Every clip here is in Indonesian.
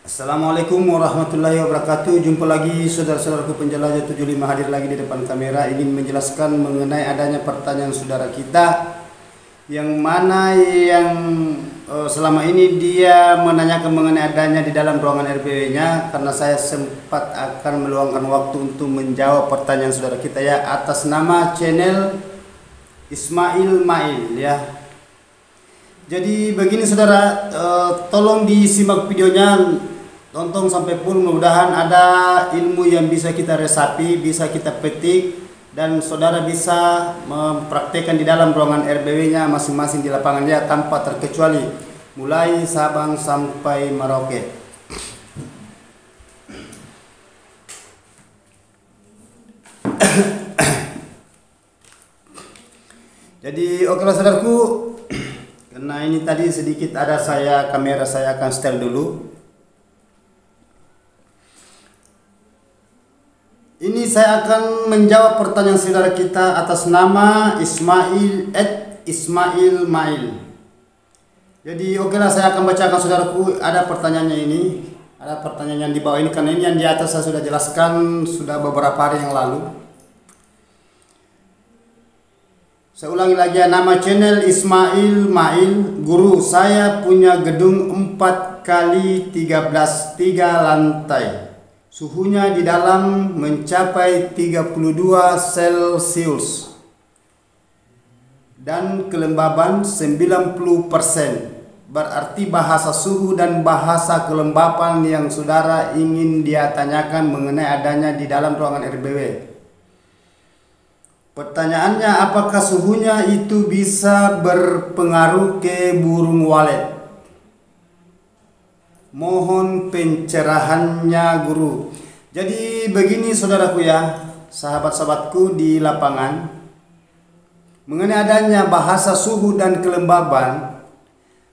Assalamualaikum warahmatullahi wabarakatuh. Jumpa lagi saudara-saudaraku penjelajah 75 hadir lagi di depan kamera ingin menjelaskan mengenai adanya pertanyaan saudara kita yang mana selama ini dia menanyakan mengenai adanya di dalam ruangan RBW-nya, karena saya sempat akan meluangkan waktu untuk menjawab pertanyaan saudara kita ya atas nama channel Ismail Mail ya. Jadi begini saudara, tolong disimak videonya, tonton sampai full, mudah-mudahan ada ilmu yang bisa kita resapi, bisa kita petik, dan saudara bisa mempraktekkan di dalam ruangan RBW-nya masing-masing di lapangan ya tanpa terkecuali, mulai Sabang sampai Merauke. Jadi okelah saudaraku, karena ini tadi sedikit ada kamera saya akan setel dulu. Ini saya akan menjawab pertanyaan saudara kita atas nama Ismail Mail. Jadi okelah, saya akan bacakan saudaraku, ada pertanyaannya ini. Ada pertanyaan yang di bawah ini, karena ini yang di atas saya sudah jelaskan sudah beberapa hari yang lalu. Saya ulangi lagi ya, nama channel Ismail Mail. Guru, saya punya gedung 4x13 3 lantai. Suhunya di dalam mencapai 32 Celcius dan kelembaban 90%. Berarti bahasa suhu dan bahasa kelembapan yang saudara ingin dia tanyakan mengenai adanya di dalam ruangan RBW. Pertanyaannya, apakah suhunya itu bisa berpengaruh ke burung walet? Mohon pencerahannya guru. Jadi begini saudaraku ya, sahabat-sahabatku di lapangan, mengenai adanya bahasa suhu dan kelembaban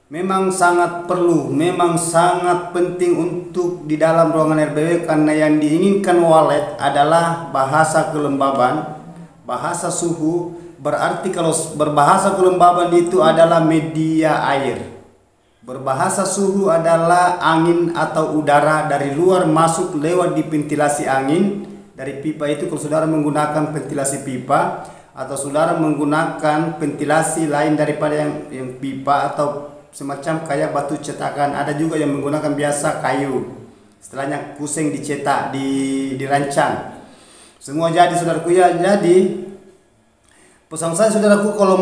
memang sangat perlu, memang sangat penting untuk di dalam ruangan RBW, karena yang diinginkan walet adalah bahasa kelembaban. Bahasa suhu berarti kalau berbahasa kelembaban itu adalah media air. Berbahasa suhu adalah angin atau udara dari luar masuk lewat di ventilasi angin dari pipa itu. Kalau saudara menggunakan ventilasi pipa atau saudara menggunakan ventilasi lain daripada yang pipa atau semacam kayak batu cetakan, ada juga yang menggunakan biasa kayu, setelahnya kuseng dicetak, dirancang. Semua jadi saudaraku ya. Jadi pesan saya saudaraku, kalau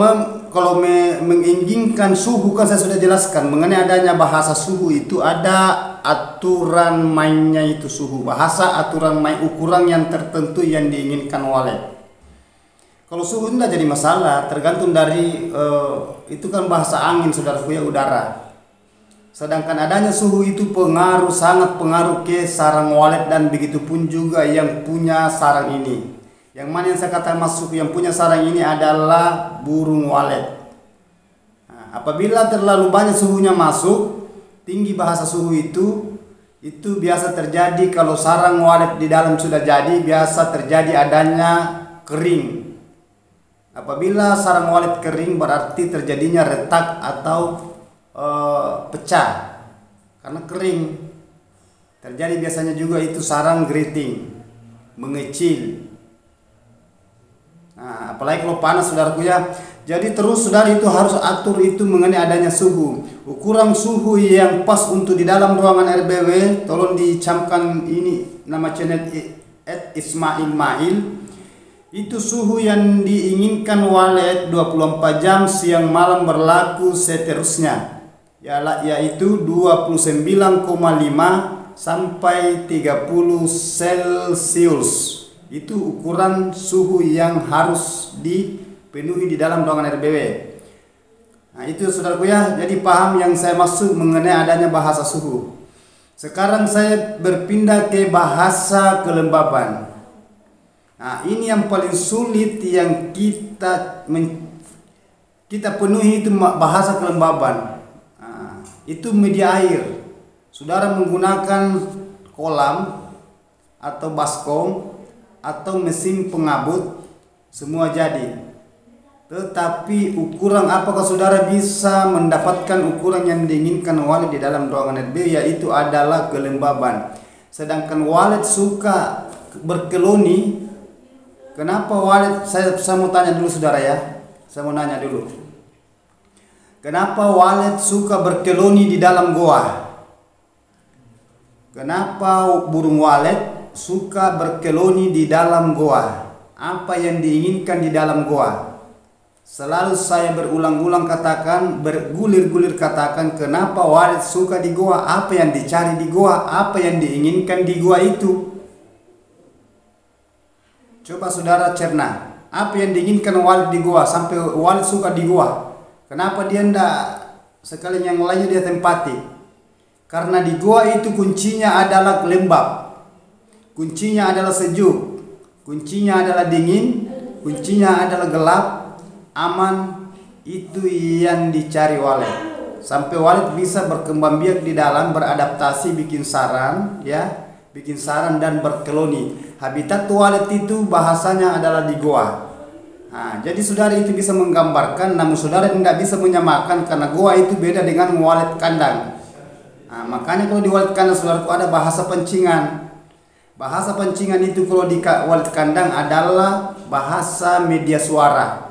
menginginkan suhu, kan saya sudah jelaskan mengenai adanya bahasa suhu itu ada aturan mainnya, itu suhu bahasa, aturan main ukuran yang tertentu yang diinginkan walet. Kalau suhu tidak jadi masalah, tergantung dari itu kan bahasa angin saudaraku ya, udara. Sedangkan adanya suhu itu sangat pengaruh ke sarang walet, dan begitu pun juga yang punya sarang ini. Yang mana yang saya katakan masuk yang punya sarang ini adalah burung walet. Nah, apabila terlalu banyak suhunya masuk, tinggi bahasa suhu itu biasa terjadi kalau sarang walet di dalam sudah jadi, biasa terjadi adanya kering. Apabila sarang walet kering berarti terjadinya retak atau pecah karena kering. Terjadi biasanya juga itu sarang geriting, mengecil. Nah, apalagi kalau panas saudaraku ya. Jadi terus saudara itu harus atur itu mengenai adanya suhu. Ukuran suhu yang pas untuk di dalam ruangan RBW, tolong dicamkan ini nama channel Ismail Mail. Itu suhu yang diinginkan walet 24 jam siang malam berlaku seterusnya. Yaitu 29,5 sampai 30 Celcius. Itu ukuran suhu yang harus dipenuhi di dalam ruangan RBW. Nah itu saudaraku ya, jadi paham yang saya maksud mengenai adanya bahasa suhu. Sekarang saya berpindah ke bahasa kelembaban. Nah ini yang paling sulit yang kita penuhi, itu bahasa kelembaban. Nah, itu media air. Saudara menggunakan kolam atau baskom atau mesin pengabut, semua jadi. Tetapi ukuran apakah saudara bisa mendapatkan ukuran yang diinginkan walet di dalam ruangan RB, yaitu adalah kelembaban. Sedangkan walet suka berkeloni. Kenapa walet? Saya mau tanya dulu saudara ya. Saya mau nanya dulu. Kenapa walet suka berkeloni di dalam goa? Kenapa burung walet suka berkeloni di dalam goa? Apa yang diinginkan di dalam goa? Selalu saya berulang-ulang katakan, bergulir-gulir katakan, kenapa walet suka di goa? Apa yang dicari di goa? Apa yang diinginkan di goa itu? Coba saudara cerna, apa yang diinginkan walet di goa sampai walet suka di goa? Kenapa dia ndak sekali yang lainnya dia tempati? Karena di goa itu kuncinya adalah lembab, kuncinya adalah sejuk, kuncinya adalah dingin, kuncinya adalah gelap, aman. Itu yang dicari walet. Sampai walet bisa berkembang biak di dalam, beradaptasi, bikin sarang ya, bikin sarang dan berkeloni. Habitat walet itu bahasanya adalah di goa. Nah, jadi saudara itu bisa menggambarkan, namun saudara tidak bisa menyamakan karena goa itu beda dengan walet kandang. Nah, makanya kalau di walet kandang saudaraku ada bahasa pancingan. Bahasa pancingan itu kalau di walet kandang adalah bahasa media suara.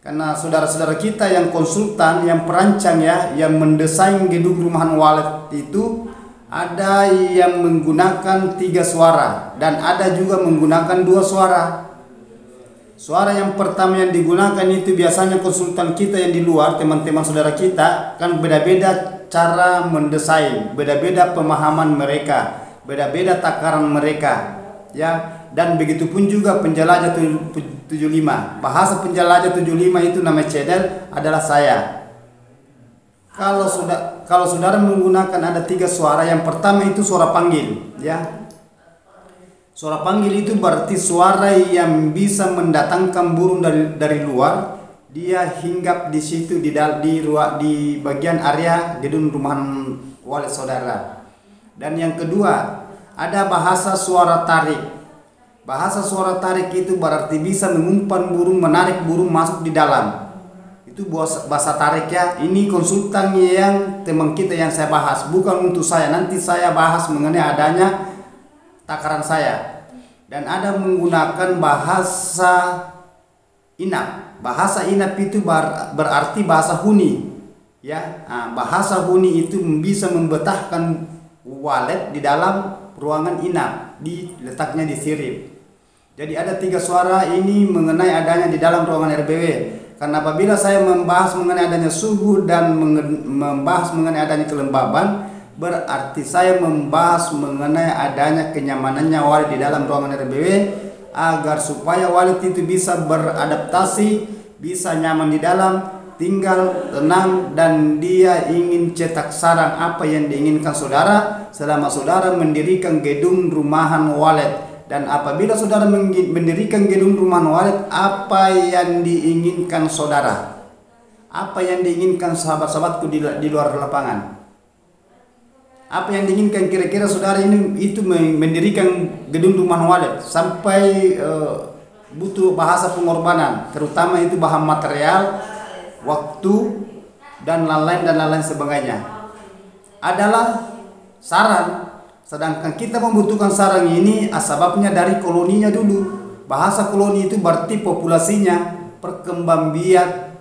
Karena saudara-saudara kita yang konsultan, yang perancang ya, yang mendesain gedung rumahan walet itu ada yang menggunakan 3 suara dan ada juga menggunakan 2 suara. Suara yang pertama yang digunakan itu biasanya konsultan kita yang di luar, teman-teman saudara kita kan beda-beda cara mendesain, beda-beda pemahaman mereka, beda-beda takaran mereka ya. Dan begitu pun juga penjelajah 75. Bahasa penjelajah 75 itu nama cedel adalah saya. Kalau saudara menggunakan ada 3 suara, yang pertama itu suara panggil ya. Suara panggil itu berarti suara yang bisa mendatangkan burung dari luar, dia hinggap di situ di bagian area gedung rumahan walet saudara. Dan yang kedua ada bahasa suara tarik. Bahasa suara tarik itu berarti bisa mengumpan burung, menarik burung masuk di dalam. Itu bahasa tarik ya. Ini konsultan yang teman kita yang saya bahas, bukan untuk saya. Nanti saya bahas mengenai adanya takaran saya. Dan ada menggunakan bahasa inap. Bahasa inap itu berarti bahasa huni ya. Nah, bahasa huni itu bisa membetahkan walet di dalam ruangan inap, letaknya di sirip. Jadi ada 3 suara ini mengenai adanya di dalam ruangan RBW. Karena apabila saya membahas mengenai adanya suhu dan membahas mengenai adanya kelembaban, berarti saya membahas mengenai adanya kenyamanannya walet di dalam ruangan RBW, agar supaya walet itu bisa beradaptasi, bisa nyaman di dalam, tinggal tenang, dan dia ingin cetak sarang apa yang diinginkan saudara selama saudara mendirikan gedung rumahan walet. Dan apabila saudara mendirikan gedung rumahan walet, apa yang diinginkan saudara? Apa yang diinginkan sahabat-sahabatku di luar lapangan? Apa yang diinginkan kira-kira saudara ini itu mendirikan gedung rumahan walet sampai butuh bahasa pengorbanan, terutama itu bahan material, waktu, dan lain-lain sebagainya. Adalah sarang. Sedangkan kita membutuhkan sarang ini sebabnya dari koloninya dulu. Bahasa koloni itu berarti populasinya, perkembangbiak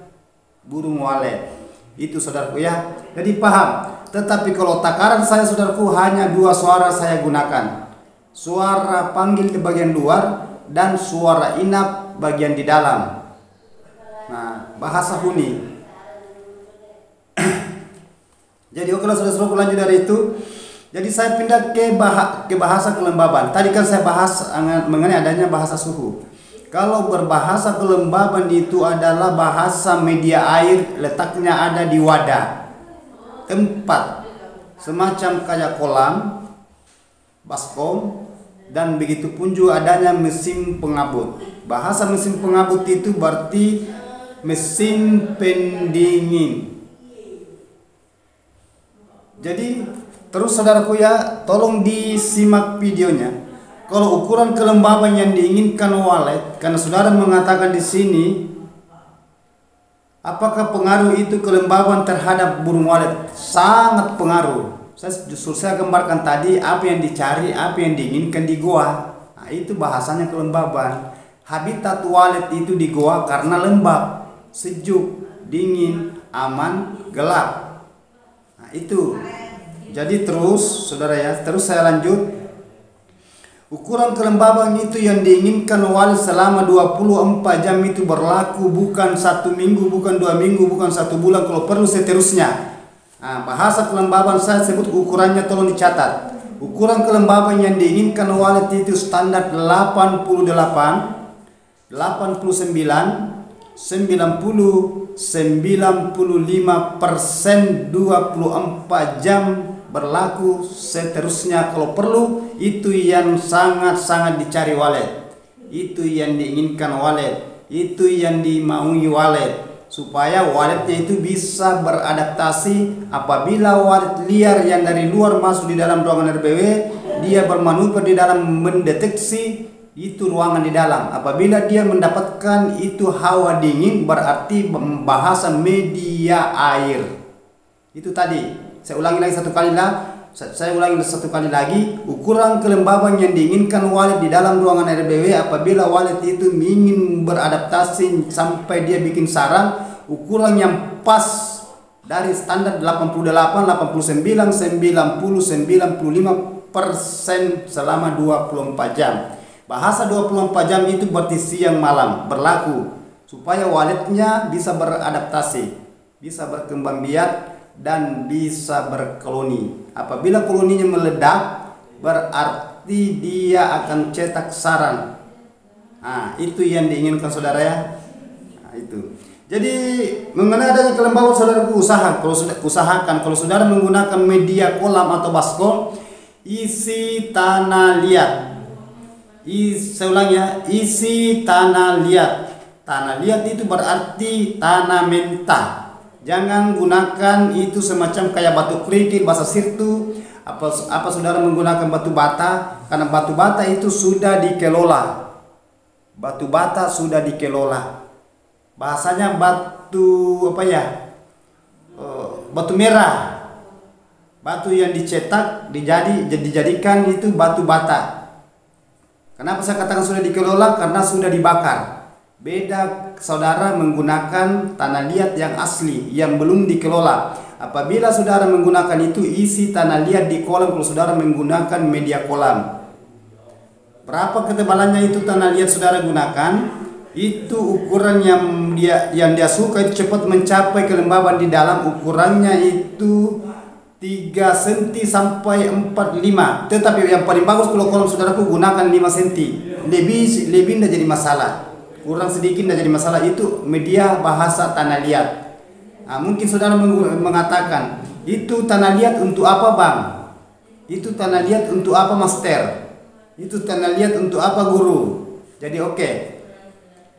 burung walet. Itu saudaraku ya. Jadi paham. Tetapi kalau takaran saya saudaraku hanya 2 suara saya gunakan. Suara panggil di bagian luar dan suara inap bagian di dalam. Nah, bahasa huni. Jadi oke, saudara-saudaraku, lanjut dari itu. Jadi saya pindah ke bahasa kelembaban. Tadi kan saya bahas mengenai adanya bahasa suhu. Kalau berbahasa kelembaban itu adalah bahasa media air, letaknya ada di wadah, tempat semacam kayak kolam, baskom, dan begitu pun juga adanya mesin pengabut. Bahasa mesin pengabut itu berarti mesin pendingin. Jadi terus saudaraku ya, tolong disimak videonya. Kalau ukuran kelembaban yang diinginkan walet, karena saudara mengatakan di sini Apakah pengaruh itu kelembaban terhadap burung walet? Sangat pengaruh. Saya gambarkan tadi apa yang dicari, apa yang diinginkan di goa. Nah, itu bahasanya kelembaban. Habitat walet itu di goa karena lembab, sejuk, dingin, aman, gelap. Nah, itu. Jadi terus, saudara ya, terus saya lanjut. Ukuran kelembaban itu yang diinginkan walet selama 24 jam itu berlaku, bukan 1 minggu, bukan 2 minggu, bukan 1 bulan, kalau perlu seterusnya. Nah, bahasa kelembaban saya sebut ukurannya, tolong dicatat. Ukuran kelembaban yang diinginkan walet itu standar 88, 89, 90, 95%, 24 jam berlaku, seterusnya kalau perlu. Itu yang sangat-sangat dicari walet, itu yang diinginkan walet, itu yang dimaui walet, supaya waletnya itu bisa beradaptasi. Apabila walet liar yang dari luar masuk di dalam ruangan RBW, dia bermanuver di dalam mendeteksi itu ruangan di dalam. Apabila dia mendapatkan itu hawa dingin, berarti bahasa media air. Itu tadi. Saya ulangi lagi satu kali lagi. Ukuran kelembaban yang diinginkan walet di dalam ruangan RBW apabila walet itu ingin beradaptasi sampai dia bikin sarang, ukuran yang pas dari standar 88, 89, 90, 95% selama 24 jam. Bahasa 24 jam itu berarti siang malam berlaku, supaya waletnya bisa beradaptasi, bisa berkembang biak, dan bisa berkoloni. Apabila koloninya meledak, berarti dia akan cetak sarang. Nah, itu yang diinginkan saudara ya. Nah, itu. Jadi mengenai adanya kelembaban, saudaraku usahakan kalau saudara menggunakan media kolam atau baskom, isi tanah liat. Saya ulang ya, isi tanah liat. Tanah liat itu berarti tanah mentah. Jangan gunakan itu semacam kayak batu kerikil, bahasa Sirtu, apa saudara menggunakan batu bata, karena batu bata itu sudah dikelola. Batu bata sudah dikelola. Bahasanya batu apa ya? Batu merah. Batu yang dicetak dijadikan itu batu bata. Kenapa saya katakan sudah dikelola? Karena sudah dibakar. Beda saudara menggunakan tanah liat yang asli, yang belum dikelola. Apabila saudara menggunakan itu, isi tanah liat di kolam kalau saudara menggunakan media kolam. Berapa ketebalannya itu tanah liat saudara gunakan? Itu ukuran yang dia suka itu cepat mencapai kelembaban di dalam. Ukurannya itu 3 cm sampai 45. Tetapi yang paling bagus kalau kolam saudaraku gunakan 5 cm. Lebih tidak jadi masalah. Kurang sedikit tidak jadi masalah. Itu media bahasa tanah liat. Nah, mungkin saudara mengatakan, itu tanah liat untuk apa bang? Itu tanah liat untuk apa master? Itu tanah liat untuk apa guru? Jadi oke.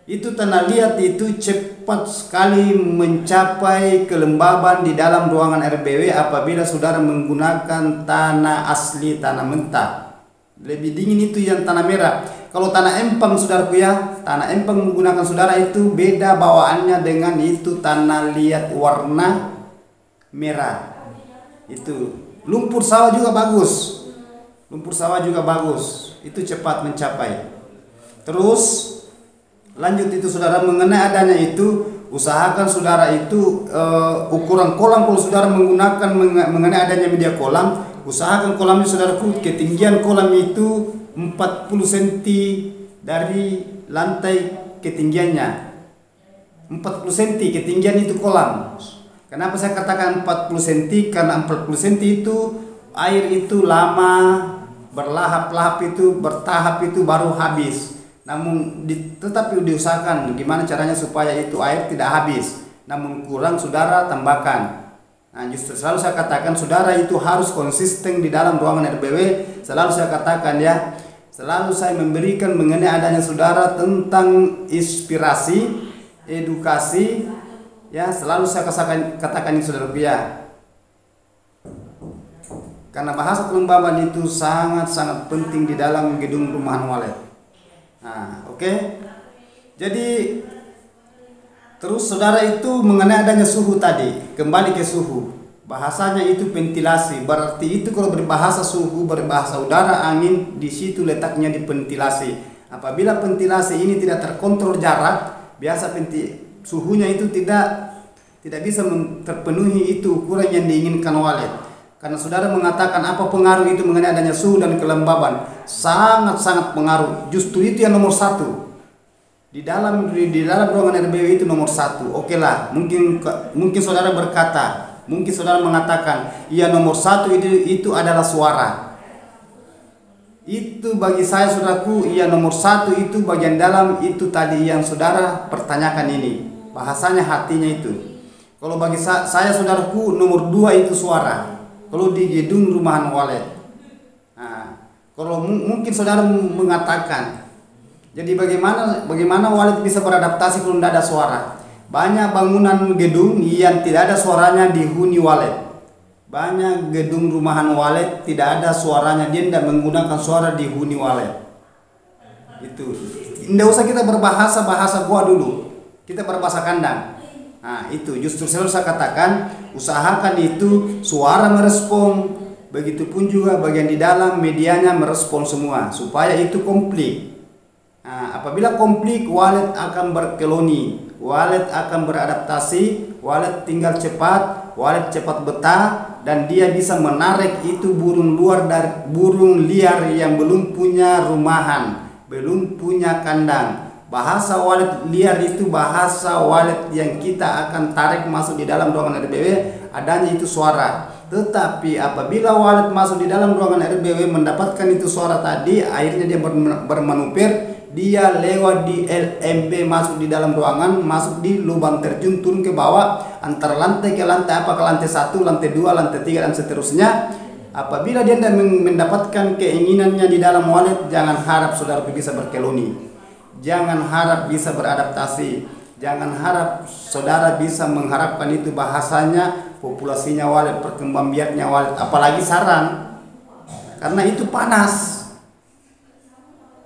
Itu tanah liat itu cepat sekali mencapai kelembaban di dalam ruangan RBW apabila saudara menggunakan tanah asli, tanah mentah. Lebih dingin itu yang tanah merah. Kalau tanah empang saudaraku ya, tanah empang menggunakan saudara itu beda bawaannya dengan itu tanah liat warna merah. Itu lumpur sawah juga bagus. Lumpur sawah juga bagus. Itu cepat mencapai. Terus lanjut itu saudara, mengenai adanya itu, usahakan saudara itu ukuran kolam kalau saudara menggunakan mengenai adanya media kolam, usahakan kolamnya saudaraku ketinggian kolam itu 40 cm dari lantai ketinggiannya. 40 cm ketinggian itu kolam. Kenapa saya katakan 40 cm? Karena 40 cm itu air itu lama berlahap-lahap itu, bertahap itu baru habis. Namun tetapi diusahakan gimana caranya supaya itu air tidak habis. Namun kurang saudara tambahkan. Nah, justru selalu saya katakan saudara itu harus konsisten di dalam ruangan RBW. Selalu saya katakan ya, selalu saya memberikan mengenai adanya saudara tentang inspirasi, edukasi, ya selalu saya katakan ini saudara ya. Karena bahasa kelembaban itu sangat-sangat penting di dalam gedung rumahan walet. Nah, oke. Jadi Terus saudara itu mengenai adanya suhu tadi, kembali ke suhu. Bahasanya itu ventilasi, berarti itu kalau berbahasa suhu, berbahasa udara, angin, di situ letaknya di ventilasi. Apabila ventilasi ini tidak terkontrol jarak, biasa suhunya itu tidak bisa terpenuhi itu ukuran yang diinginkan walet. Karena saudara mengatakan apa pengaruh itu mengenai adanya suhu dan kelembaban, sangat-sangat pengaruh. Justru itu yang nomor satu. Di dalam ruangan RBW itu nomor satu. Oke lah, mungkin saudara berkata, mungkin saudara mengatakan, iya nomor satu itu adalah suara. Itu bagi saya saudaraku, iya nomor satu itu bagian dalam itu tadi yang saudara pertanyakan ini. Bahasanya hatinya itu. Kalau bagi saya saudaraku, nomor dua itu suara. Kalau di gedung rumahan walet. Nah, kalau mungkin saudara mengatakan, jadi bagaimana walet bisa beradaptasi kalau tidak ada suara? Banyak bangunan gedung yang tidak ada suaranya dihuni walet. Banyak gedung rumahan walet tidak ada suaranya, dia tidak menggunakan suara dihuni walet. Itu. Tidak usah kita berbahasa gua dulu. Kita berbahasa kandang. Nah, itu justru saya katakan, usahakan itu suara merespon, begitupun juga bagian di dalam medianya merespon semua supaya itu komplit. Nah, apabila konflik, walet akan berkeloni, walet akan beradaptasi, walet tinggal cepat, walet cepat betah, dan dia bisa menarik itu burung liar yang belum punya rumahan, belum punya kandang. Bahasa walet liar itu bahasa walet yang kita akan tarik masuk di dalam ruangan RBW, adanya itu suara. Tetapi apabila walet masuk di dalam ruangan RBW mendapatkan itu suara tadi, akhirnya dia bermanupir, dia lewat di LMB masuk di dalam ruangan, masuk di lubang terjun, turun ke bawah, antar lantai ke lantai, ke lantai 1, lantai 2, lantai 3 dan seterusnya. Apabila dia tidak mendapatkan keinginannya di dalam walet, jangan harap saudara bisa berkeloni, jangan harap bisa beradaptasi, jangan harap saudara bisa mengharapkan itu bahasanya, populasinya walet, perkembangbiaknya walet, apalagi sarang, karena itu panas.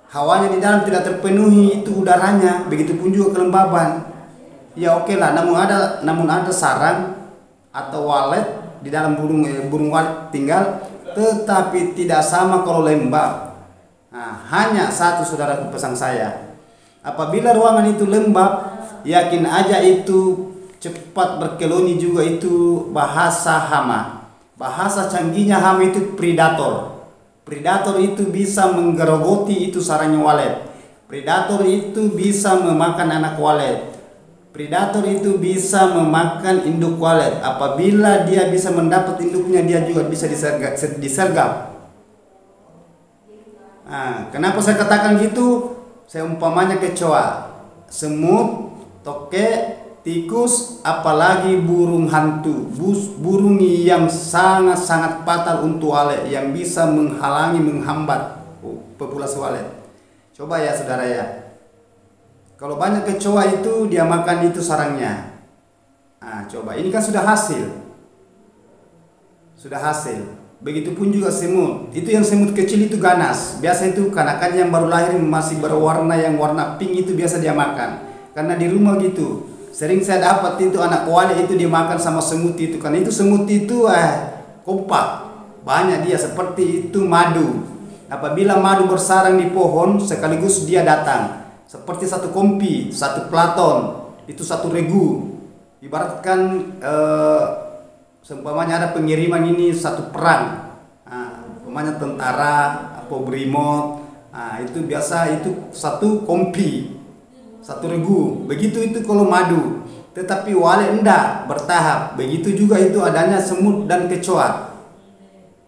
Hawanya di dalam tidak terpenuhi itu udaranya, begitupun juga kelembaban. Ya oke lah, namun ada sarang atau walet di dalam burung walet tinggal, tetapi tidak sama kalau lembab. Nah, hanya satu saudara pesan saya, apabila ruangan itu lembab, yakin aja itu cepat berkeloni juga itu bahasa hama. Bahasa canggihnya hama itu predator. Predator itu bisa menggerogoti itu sarangnya walet. Predator itu bisa memakan anak walet. Predator itu bisa memakan induk walet. Apabila dia bisa mendapat induknya, dia juga bisa disergap. Nah, kenapa saya katakan gitu? Saya umpamanya kecoa, semut, toke, tikus, apalagi burung hantu, burung yang sangat-sangat fatal untuk walet, yang bisa menghambat populasi walet. Coba ya saudara ya, kalau banyak kecoa itu dia makan itu sarangnya. Nah, coba ini kan sudah hasil. Begitupun juga semut. Itu yang semut kecil itu ganas. Biasa itu kanakan yang baru lahir masih berwarna yang warna pink itu biasa dia makan. Karena di rumah gitu. Sering saya dapat itu anak walet itu dimakan sama semut itu, karena itu semut itu kompak, banyak dia seperti itu madu. Apabila madu bersarang di pohon, sekaligus dia datang seperti satu kompi, satu platon, itu satu regu. Ibaratkan seumpamanya ada pengiriman ini satu perang, umpamanya tentara atau brimob, itu biasa itu satu kompi, satu regu. Begitu itu kalau madu. Tetapi walet enggak, bertahap. Begitu juga itu adanya semut dan kecoa,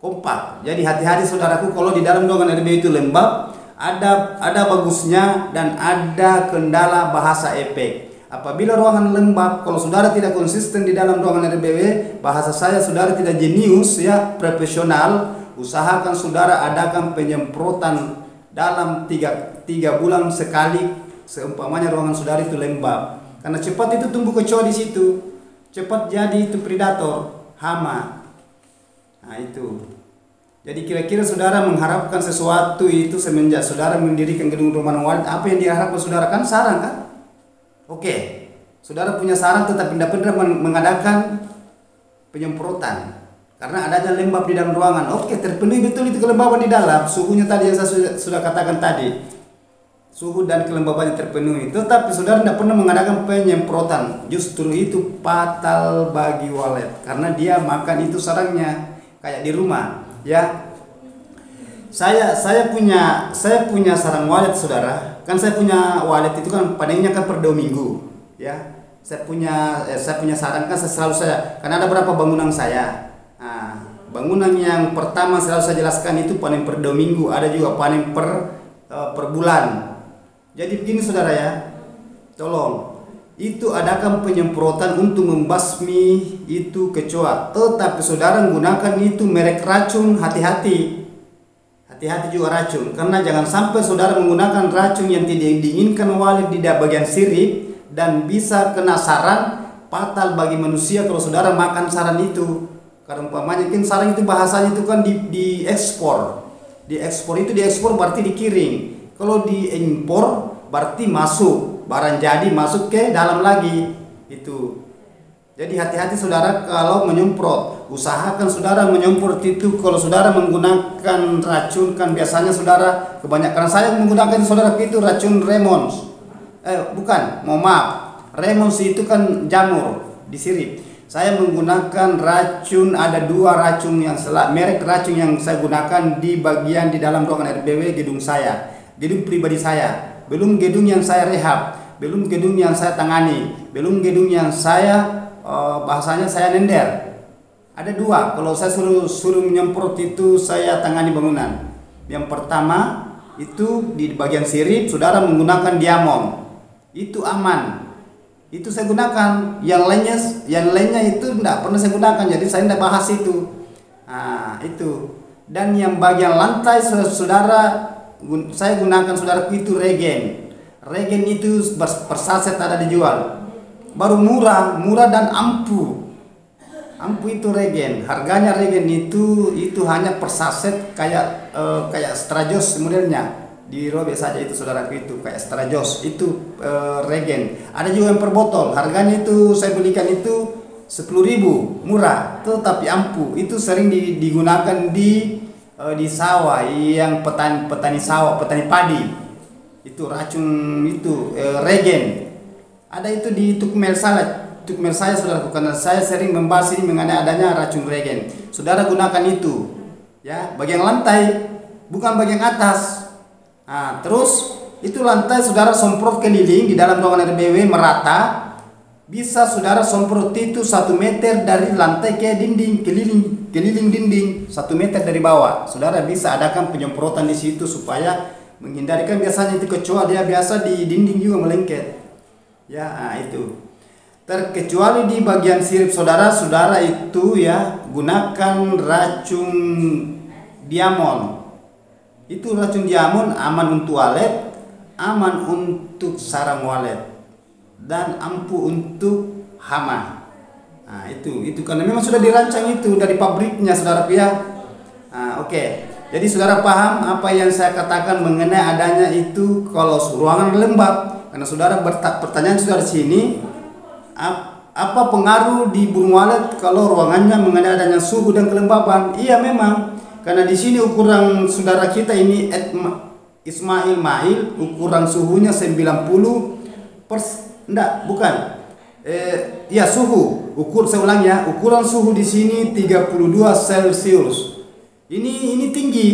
kompak. Jadi hati-hati saudaraku, kalau di dalam ruangan RBW itu lembab, ada bagusnya dan ada kendala bahasa efek. Apabila ruangan lembab, kalau saudara tidak konsisten di dalam ruangan RBW, bahasa saya saudara tidak jenius ya, profesional, usahakan saudara adakan penyemprotan dalam 3 bulan sekali. Seumpamanya ruangan saudara itu lembab, karena cepat itu tumbuh kecoa di situ, cepat jadi itu predator, hama. Nah itu. Jadi kira-kira saudara mengharapkan sesuatu itu semenjak saudara mendirikan gedung rumah walet, apa yang diharapkan saudara? Kan sarang kan? Oke. Saudara punya sarang tetapi tidak pernah mengadakan penyemprotan karena adanya lembab di dalam ruangan. Oke, terpenuhi betul itu kelembaban di dalam, suhunya tadi yang saya sudah katakan tadi, suhu dan kelembabannya terpenuhi, tetapi saudara tidak pernah mengadakan penyemprotan. Justru itu fatal bagi walet karena dia makan itu sarangnya kayak di rumah ya. Saya punya sarang walet saudara, kan saya punya walet itu kan panennya kan per 2 minggu ya. Saya punya sarang kan selalu karena ada berapa bangunan saya. Nah, bangunan yang pertama selalu saya jelaskan itu panen per 2 minggu, ada juga panen per bulan. Jadi begini saudara ya, tolong itu adakan penyemprotan untuk membasmi itu kecoa, tetapi saudara menggunakan itu merek racun, hati-hati juga racun, karena jangan sampai saudara menggunakan racun yang tidak diinginkan walet di bagian sirip dan bisa kena sarang, fatal bagi manusia kalau saudara makan sarang itu. Karena umpamanya kan sarang itu bahasanya itu kan diekspor itu diekspor berarti dikiring, kalau diimpor berarti masuk barang jadi masuk ke dalam lagi itu. Jadi hati-hati saudara kalau menyemprot, usahakan saudara menyemprot itu kalau saudara menggunakan racun. Kan biasanya saudara kebanyakan saya menggunakan saudara itu racun Remons. Remons itu kan jamur disirip. Saya menggunakan racun, ada 2 racun yang merek racun yang saya gunakan di bagian di dalam ruangan RBW gedung saya, gedung pribadi saya, belum gedung yang saya rehab, belum gedung yang saya tangani, belum gedung yang saya bahasanya saya nender. Ada 2 kalau saya suruh menyemprot itu saya tangani bangunan. Yang pertama itu di bagian sirip saudara menggunakan diamond, itu aman. Itu saya gunakan, yang lainnya itu tidak pernah saya gunakan, jadi saya tidak bahas itu. Nah, itu. Dan yang bagian lantai saudara saya gunakan saudara itu regen. Regen itu per saset ada dijual. Baru murah dan ampuh. Ampuh itu regen. Harganya regen itu hanya per saset kayak Strajos modelnya. Dirobek saja itu saudara itu kayak Strajos itu regen. Ada juga yang per botol, harganya itu saya belikan itu 10.000, murah tetapi ampuh. Itu sering digunakan di sawah yang petani sawah, petani padi. Itu racun itu regen. Ada itu di tukmel saya saudara, karena saya sering membahas ini mengenai adanya racun regen. Saudara gunakan itu ya, bagian lantai bukan bagian atas. Nah, terus itu lantai saudara semprot keliling di dalam ruangan RBW merata. Bisa saudara semprot itu 1 meter dari lantai ke dinding, keliling dinding 1 meter dari bawah. Saudara bisa adakan penyemprotan di situ supaya menghindari, kan biasanya itu kecoa dia biasa di dinding juga melengket. Ya, nah itu. Terkecuali di bagian sirip saudara itu ya gunakan racun diamond. Itu racun diamond aman untuk walet, aman untuk sarang walet, dan ampuh untuk hama. Nah, itu karena memang sudah dirancang itu dari pabriknya saudara ya. Nah, oke. Jadi saudara paham apa yang saya katakan mengenai adanya itu kalau ruangan lembab. Karena saudara pertanyaan saudara sini, apa pengaruh di burung walet kalau ruangannya mengenai adanya suhu dan kelembaban? Iya memang. Karena di sini ukuran saudara kita ini Ismail Mahil, ukuran suhunya 90 suhu. Saya ulang ya, ukuran suhu di sini 32 Celcius. Ini tinggi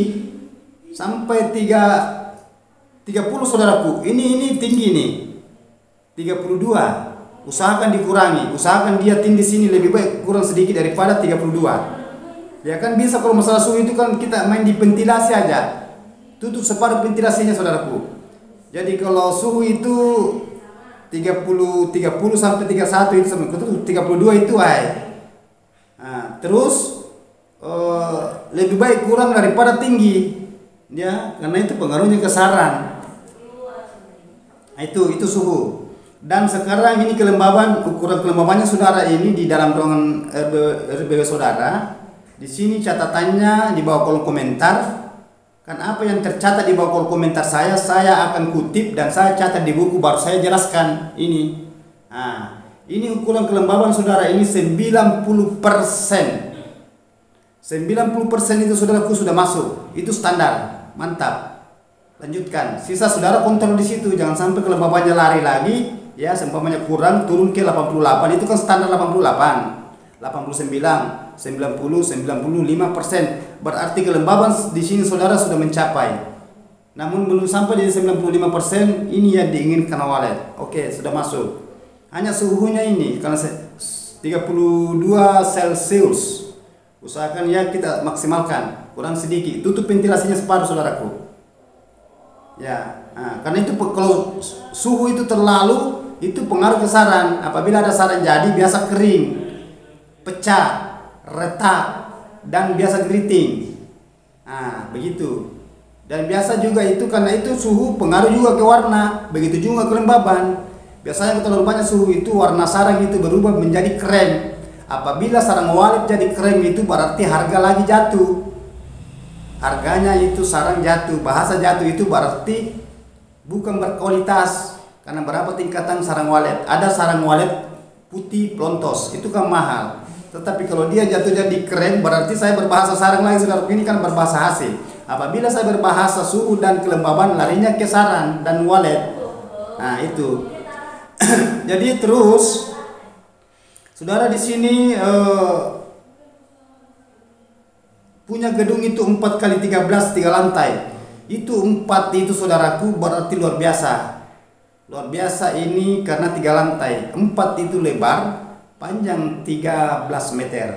sampai 30 saudaraku. Ini tinggi nih. 32. Usahakan dikurangi, usahakan dia tinggi sini lebih baik kurang sedikit daripada 32. Ya kan bisa kalau masalah suhu itu kan kita main di ventilasi aja. Tutup separuh ventilasinya saudaraku. Jadi kalau suhu itu 30 sampai 31 itu sama 32 itu Nah, terus lebih baik kurang daripada tinggi. Ya, karena itu pengaruhnya ke sarang. Nah, itu suhu. Dan sekarang ini kelembaban, ukuran kelembabannya saudara ini di dalam ruangan RBW saudara. Di sini catatannya di bawah kolom komentar. Kan apa yang tercatat di bawah kolom komentar saya akan kutip dan saya catat di buku baru saya jelaskan ini. Ini ukuran kelembaban saudara, ini 90%. 90% itu saudaraku sudah masuk, itu standar, mantap. Lanjutkan, sisa saudara kontrol di situ, jangan sampai kelembabannya lari lagi, ya, seumpamanya kurang turun ke 88, itu kan standar 88, 89, 90, 95%, berarti kelembaban di sini saudara sudah mencapai. Namun belum sampai di 95%, ini yang diinginkan walet. Oke, sudah masuk. Hanya suhunya ini karena 32 Celcius. Usahakan ya kita maksimalkan, kurang sedikit. Tutup ventilasinya separuh saudaraku. Ya, karena itu kalau suhu itu terlalu itu pengaruh ke sarang. Apabila ada sarang jadi biasa kering, pecah, retak, dan biasa keriting. Begitu. Dan biasa juga itu karena itu suhu pengaruh juga ke warna. Begitu juga kelembaban. Biasanya kalau terlalu banyak suhu itu warna sarang itu berubah menjadi krem. Apabila sarang walet jadi krem itu berarti harga lagi jatuh. Harganya itu sarang jatuh. Bahasa jatuh itu berarti bukan berkualitas. Karena berapa tingkatan sarang walet? Ada sarang walet putih pelontos, itu kan mahal. Tetapi kalau dia jatuh jadi krem berarti saya berbahasa sarang lagi saudara. Ini kan berbahasa hasil. Apabila saya berbahasa suhu dan kelembaban larinya ke sarang dan walet. Itu. Jadi terus saudara di sini punya gedung itu 4 kali 13 3 lantai. Itu 4 itu saudaraku berarti luar biasa. Luar biasa ini karena 3 lantai. 4 itu lebar, panjang 13 meter.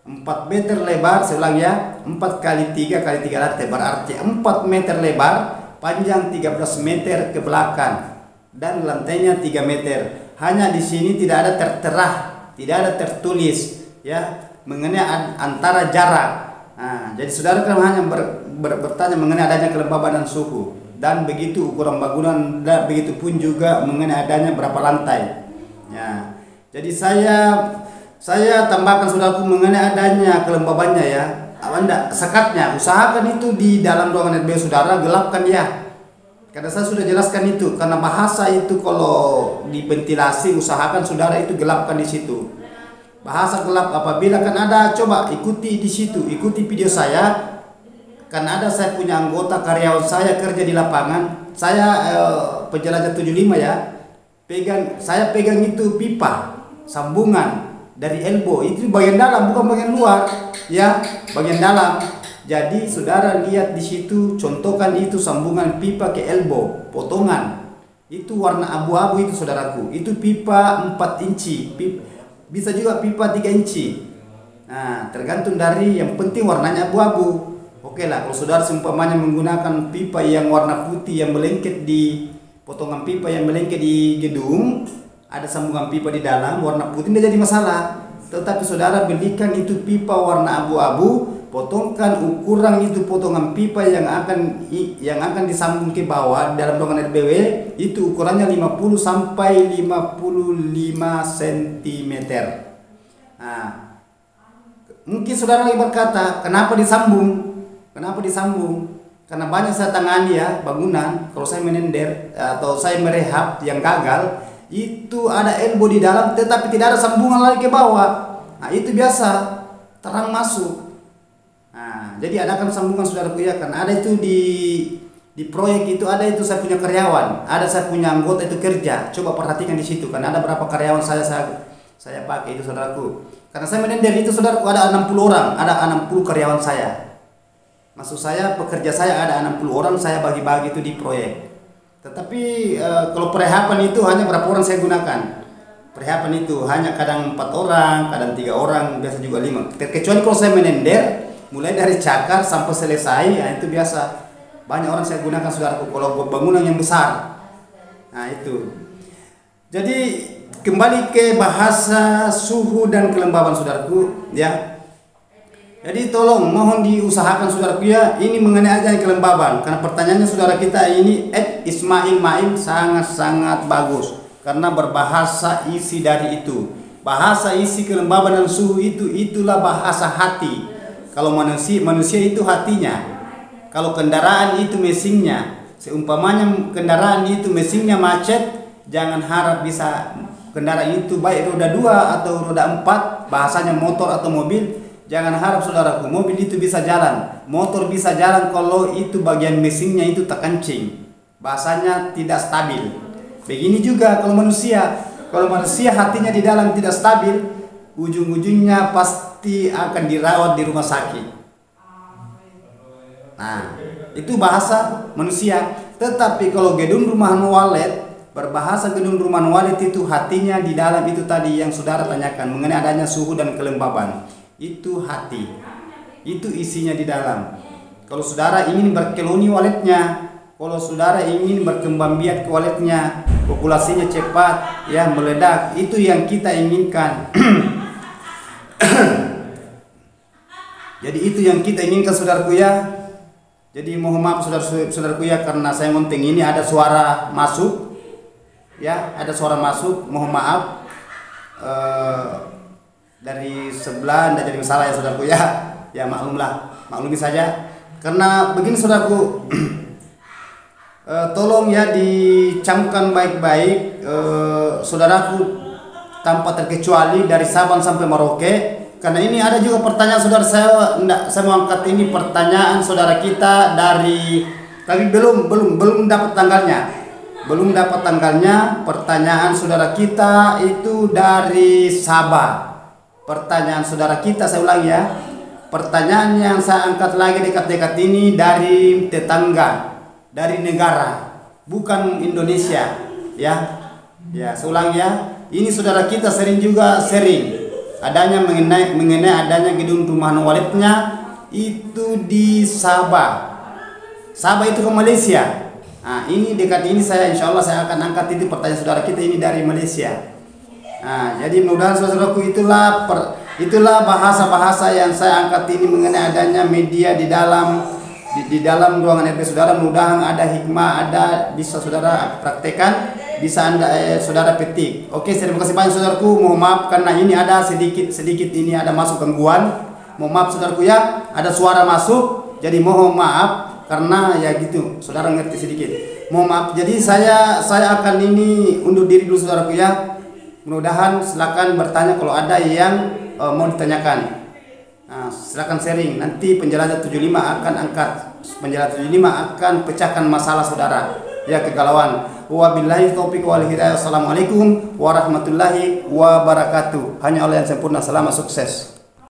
4 meter lebar, saya ulang ya, 4 kali 3 kali 3 lantai berarti 4 meter lebar, panjang 13 meter ke belakang dan lantainya 3 meter. Hanya di sini tidak ada tertera, tidak ada tertulis ya mengenai antara jarak. Jadi saudara kan hanya bertanya mengenai adanya kelembaban dan suhu, dan begitu ukuran bangunan, dan begitu pun juga mengenai adanya berapa lantai. Ya, jadi saya tambahkan saudaraku mengenai adanya kelembabannya ya. Anda sekatnya usahakan itu di dalam ruangan RBW saudara gelapkan ya. Karena saya sudah jelaskan itu, karena bahasa itu kalau diventilasi usahakan saudara itu gelapkan di situ. Bahasa gelap apabila kan ada, coba ikuti di situ, ikuti video saya. Kan ada saya punya anggota karyawan saya kerja di lapangan. Saya penjelajah 75 ya. Saya pegang itu pipa sambungan dari elbow, itu bagian dalam bukan bagian luar ya, bagian dalam. Jadi saudara lihat di situ, contohkan itu sambungan pipa ke elbow, potongan. Itu warna abu-abu itu saudaraku. Itu pipa 4 inci, bisa juga pipa 3 inci. Tergantung dari, yang penting warnanya abu-abu. Oke lah, kalau saudara seumpamanya menggunakan pipa yang warna putih yang melengket di potongan pipa yang melengket di gedung, ada sambungan pipa di dalam warna putih, tidak jadi masalah. Tetapi saudara belikan itu pipa warna abu-abu, potongkan ukuran itu potongan pipa yang akan disambung ke bawah dalam ruangan RBW, itu ukurannya 50 sampai 55 cm. Mungkin saudara lagi berkata, kenapa disambung? Kenapa disambung? Karena banyak saya tangani ya bangunan, kalau saya menender atau saya merehab yang gagal, itu ada elbow di dalam tetapi tidak ada sambungan lagi ke bawah. Itu biasa terang masuk. Jadi adakan sambungan saudaraku ya, karena ada itu di proyek itu, ada itu saya punya karyawan, ada saya punya anggota itu kerja. Coba perhatikan di situ, karena ada berapa karyawan saya pakai itu saudaraku. Karena saya menender itu saudaraku ada 60 orang, ada 60 karyawan saya. Maksud saya pekerja saya ada 60 orang, saya bagi-bagi itu di proyek. Tetapi kalau perehapan itu hanya berapa orang saya gunakan. Perehapan itu hanya kadang 4 orang, kadang 3 orang, biasa juga 5. Terkecuali kalau saya menender mulai dari cakar sampai selesai, ya itu biasa banyak orang saya gunakan saudaraku kalau bangunan yang besar. Itu. Jadi kembali ke bahasa suhu dan kelembaban saudaraku ya. Jadi tolong mohon diusahakan saudaraku ya, ini mengenai aja kelembaban, karena pertanyaannya saudara kita ini Ismail Maim sangat-sangat bagus karena berbahasa isi dari itu. Bahasa isi kelembaban dan suhu itulah bahasa hati. Kalau manusia itu hatinya. Kalau kendaraan itu mesinnya. Seumpamanya kendaraan itu mesinnya macet, jangan harap bisa kendaraan itu baik roda 2 atau roda 4, bahasanya motor atau mobil, jangan harap saudaraku mobil itu bisa jalan, motor bisa jalan kalau itu bagian mesinnya itu terkencing, bahasanya tidak stabil. Begini juga kalau manusia hatinya di dalam tidak stabil, ujung-ujungnya pasti akan dirawat di rumah sakit. Nah, itu bahasa manusia. Tetapi kalau gedung rumahan walet, berbahasa gedung rumahan walet itu hatinya di dalam itu tadi yang saudara tanyakan mengenai adanya suhu dan kelembaban. Itu hati, itu isinya di dalam. Kalau saudara ingin berkeloni waletnya, kalau saudara ingin berkembang biak ke waletnya, populasinya cepat ya meledak, itu yang kita inginkan. Jadi itu yang kita inginkan saudaraku ya. Jadi mohon maaf saudaraku ya, karena saya ngonting ini ada suara masuk ya, ada suara masuk, mohon maaf. Dari sebelah tidak jadi masalah ya saudaraku ya. Ya maklumlah, maklumi saja. Karena begini saudaraku, tolong ya dicamkan baik-baik saudaraku tanpa terkecuali dari Sabang sampai Merauke. Karena ini ada juga pertanyaan saudara saya mau angkat ini pertanyaan saudara kita dari, tapi belum dapat tanggalnya. Belum dapat tanggalnya. Pertanyaan saudara kita itu dari Sabah. Pertanyaan saudara kita, saya ulangi ya. Pertanyaan yang saya angkat lagi dekat-dekat ini dari tetangga, dari negara, bukan Indonesia, ya. Ya, saya ulangi ya. Ini saudara kita sering adanya mengenai adanya gedung rumahan waletnya itu di Sabah. Sabah itu ke Malaysia. Nah, ini dekat ini insya Allah saya akan angkat itu pertanyaan saudara kita ini dari Malaysia. Nah, jadi mudah-mudahan saudaraku itulah bahasa-bahasa yang saya angkat ini mengenai adanya media di dalam ruangan RP saudara. Mudah-mudahan ada hikmah, bisa saudara praktekkan, bisa saudara petik. Oke, terima kasih banyak saudaraku. Mohon maaf karena ini ada sedikit ini ada masuk gangguan. Mohon maaf saudaraku ya, ada suara masuk. Jadi mohon maaf karena ya gitu, saudara ngerti sedikit. Mohon maaf. Jadi saya akan ini undur diri dulu saudaraku ya. Mudah-mudahan silakan bertanya kalau ada yang mau ditanyakan. Nah, silakan sharing. Nanti penjelasan 75 akan angkat. Penjelasan 75 akan pecahkan masalah saudara. Ya, kegalauan. Wabillahi taufiq wal hidayah. Assalamualaikum warahmatullahi wabarakatuh. Hanya Allah yang sempurna. Selamat sukses.